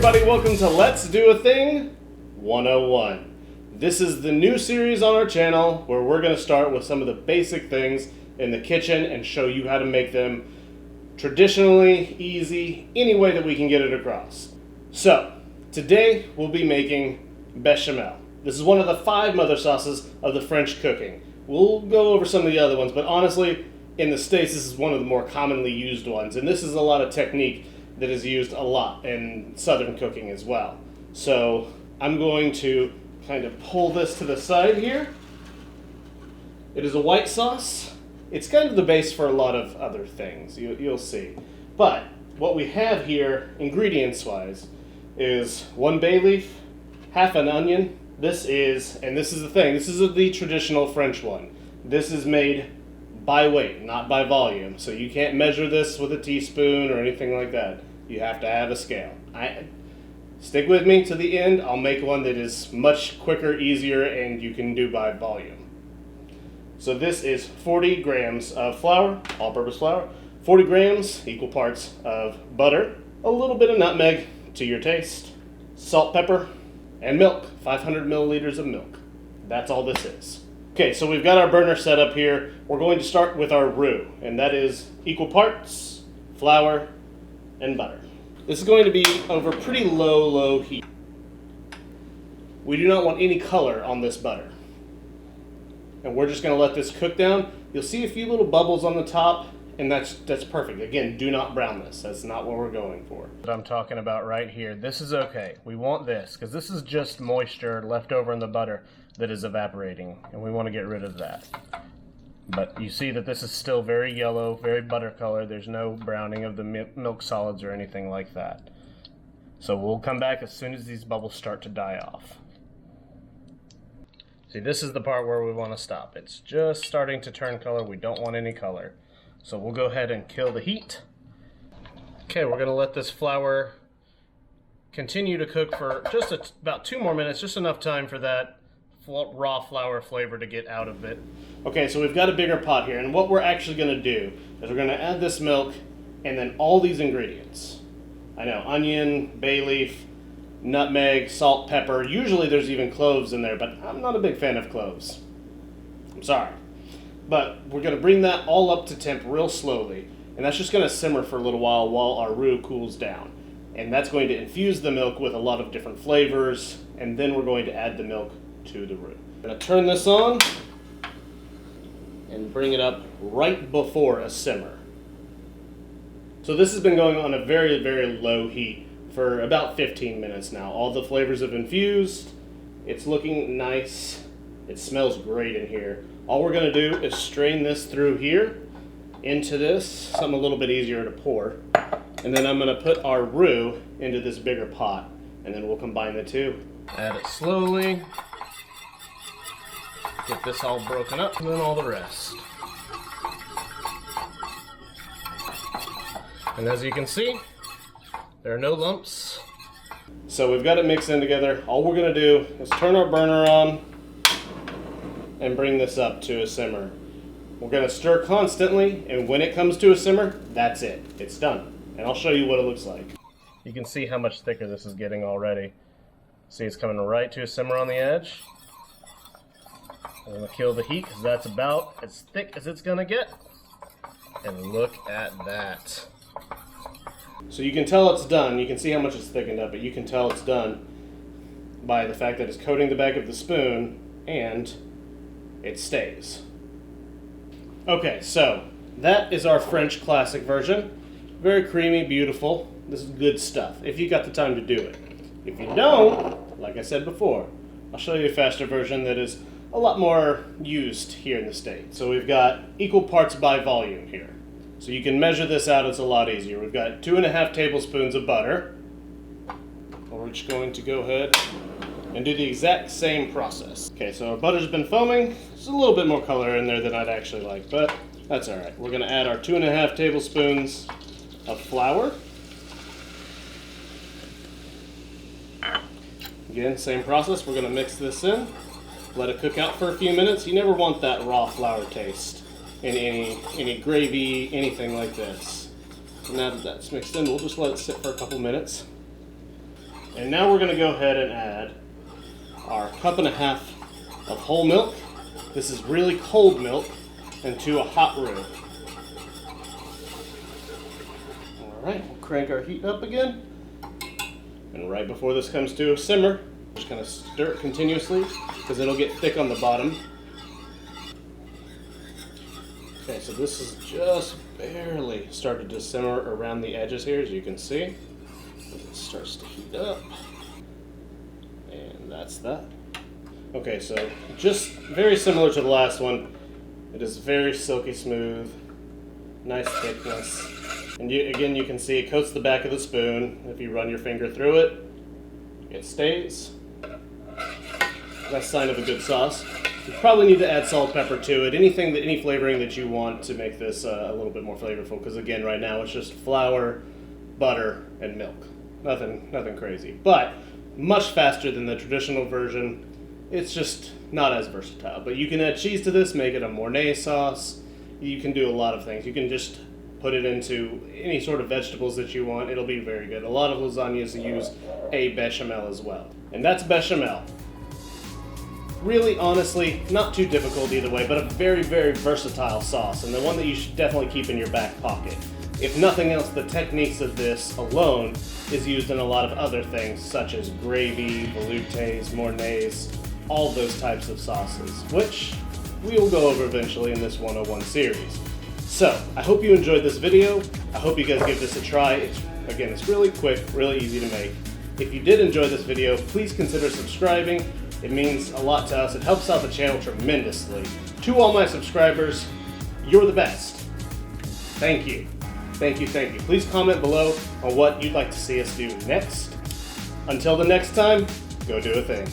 everybody, welcome to Let's Do a Thing 101. This is the new series on our channel where we're going to start with some of the basic things in the kitchen and show you how to make them traditionally, easy, any way that we can get it across. So, today we'll be making Bechamel. This is one of the 5 mother sauces of the French cooking. We'll go over some of the other ones, but honestly, in the States this is one of the more commonly used ones, and this is a lot of technique that is used a lot in Southern cooking as well. So I'm going to kind of pull this to the side here. It is a white sauce. It's kind of the base for a lot of other things, you'll see. But what we have here, ingredients-wise, is 1 bay leaf, half an onion. This is the thing, this is the traditional French one. This is made by weight, not by volume. So you can't measure this with a teaspoon or anything like that. You have to have a scale. Stick with me to the end. I'll make one that is much quicker, easier, and you can do by volume. So this is 40 grams of flour, all-purpose flour, 40 grams, equal parts of butter, a little bit of nutmeg to your taste, salt, pepper, and milk, 500 milliliters of milk. That's all this is. Okay, so we've got our burner set up here. We're going to start with our roux, and that is equal parts flour and butter. This is going to be over pretty low heat. We do not want any color on this butter. And we're just going to let this cook down. You'll see a few little bubbles on the top, and that's perfect. Again, do not brown this. That's not what we're going for. What I'm talking about right here, this is okay. We want this, because this is just moisture left over in the butter that is evaporating, and we want to get rid of that. But you see that this is still very yellow, very butter color. There's no browning of the milk solids or anything like that. So we'll come back as soon as these bubbles start to die off. See, this is the part where we want to stop. It's just starting to turn color. We don't want any color. So we'll go ahead and kill the heat. Okay, we're going to let this flour continue to cook for just about 2 more minutes, just enough time for that raw flour flavor to get out of it. Okay, so we've got a bigger pot here, and what we're actually going to do is we're going to add this milk and then all these ingredients. I know, onion, bay leaf, nutmeg, salt, pepper. Usually there's even cloves in there, but I'm not a big fan of cloves. I'm sorry. But we're going to bring that all up to temp real slowly, and that's just going to simmer for a little while our roux cools down. And that's going to infuse the milk with a lot of different flavors, and then we're going to add the milk to the roux. I'm going to turn this on and bring it up right before a simmer. So this has been going on a very low heat for about 15 minutes now. All the flavors have infused. It's looking nice. It smells great in here. All we're going to do is strain this through here into this, something a little bit easier to pour. And then I'm going to put our roux into this bigger pot, and then we'll combine the two. Add it slowly. Get this all broken up, and then all the rest. And as you can see, there are no lumps. So we've got it mixed in together. All we're going to do is turn our burner on and bring this up to a simmer. We're going to stir constantly, and when it comes to a simmer, that's it. It's done. And I'll show you what it looks like. You can see how much thicker this is getting already. See, it's coming right to a simmer on the edge. I'm going to kill the heat because that's about as thick as it's going to get. And look at that. So you can tell it's done. You can see how much it's thickened up, but you can tell it's done by the fact that it's coating the back of the spoon and it stays. Okay, so that is our French classic version. Very creamy, beautiful. This is good stuff if you got the time to do it. If you don't, like I said before, I'll show you a faster version that is a lot more used here in the States. So we've got equal parts by volume here. So you can measure this out, it's a lot easier. We've got 2.5 tablespoons of butter. We're just going to go ahead and do the exact same process. Okay, so our butter's been foaming. There's a little bit more color in there than I'd actually like, but that's all right. We're gonna add our 2.5 tablespoons of flour. Again, same process. We're gonna mix this in. Let it cook out for a few minutes. You never want that raw flour taste in any gravy, anything like this. So now that that's mixed in, we'll just let it sit for a couple minutes. And now we're going to go ahead and add our 1.5 cups of whole milk. This is really cold milk, into a hot roux. Alright, we'll crank our heat up again. And right before this comes to a simmer, just kind of stir it continuously because it'll get thick on the bottom. Okay, so this is just barely started to simmer around the edges here, as you can see. It starts to heat up. And that's that. Okay, so just very similar to the last one. It is very silky smooth, nice thickness. And again, you can see it coats the back of the spoon. If you run your finger through it, it stays. That's a sign of a good sauce. You probably need to add salt, pepper to it. Any flavoring that you want to make this a little bit more flavorful. Because again, right now it's just flour, butter, and milk. Nothing crazy. But much faster than the traditional version. It's just not as versatile. But you can add cheese to this, make it a Mornay sauce. You can do a lot of things. You can just put it into any sort of vegetables that you want. It'll be very good. A lot of lasagnas use a bechamel as well. And that's bechamel. Really, honestly, not too difficult either way, but a very, very versatile sauce, and the one that you should definitely keep in your back pocket. If nothing else, the techniques of this alone is used in a lot of other things, such as gravy, veloutés, mornays, all those types of sauces, which we will go over eventually in this 101 series. So, I hope you enjoyed this video. I hope you guys give this a try. It's really quick, really easy to make. If you did enjoy this video, please consider subscribing. It means a lot to us. It helps out the channel tremendously. To all my subscribers, you're the best. Thank you. Thank you, thank you. Please comment below on what you'd like to see us do next. Until the next time, go do a thing.